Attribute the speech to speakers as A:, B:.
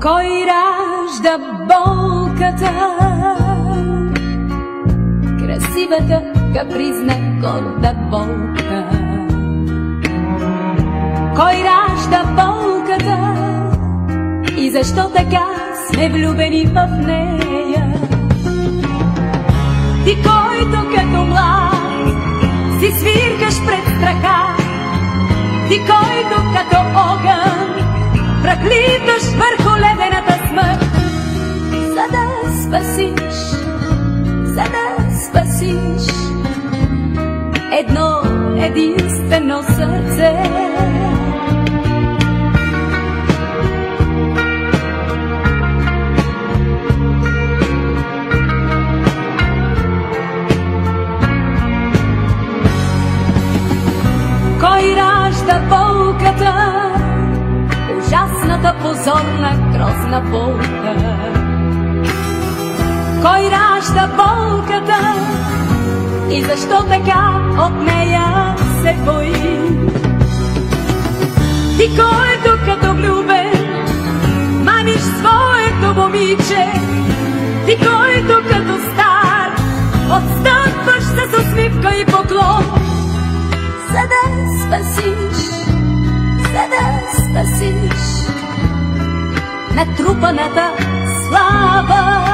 A: Кой ражда болката? Красивата, капризна, горда болка. Кой ражда болката? И защо така сме влюбени в нея? Ти, който като млад си свиркаш пред страха, ти, който като огън прахлиташ върху ледената смърт, за да спасиш, за да спасиш едно единствено сърце. Кой ражда болката? Ужасната, позорна, грозна болка. Кой ражда болката? И защо така от нея се бои? Ти, който като влюбен маниш своето момиче, ти, който като стар отстъпваш с усмивка и поклон, за да спасиш, за да спасиш натрупаната слава.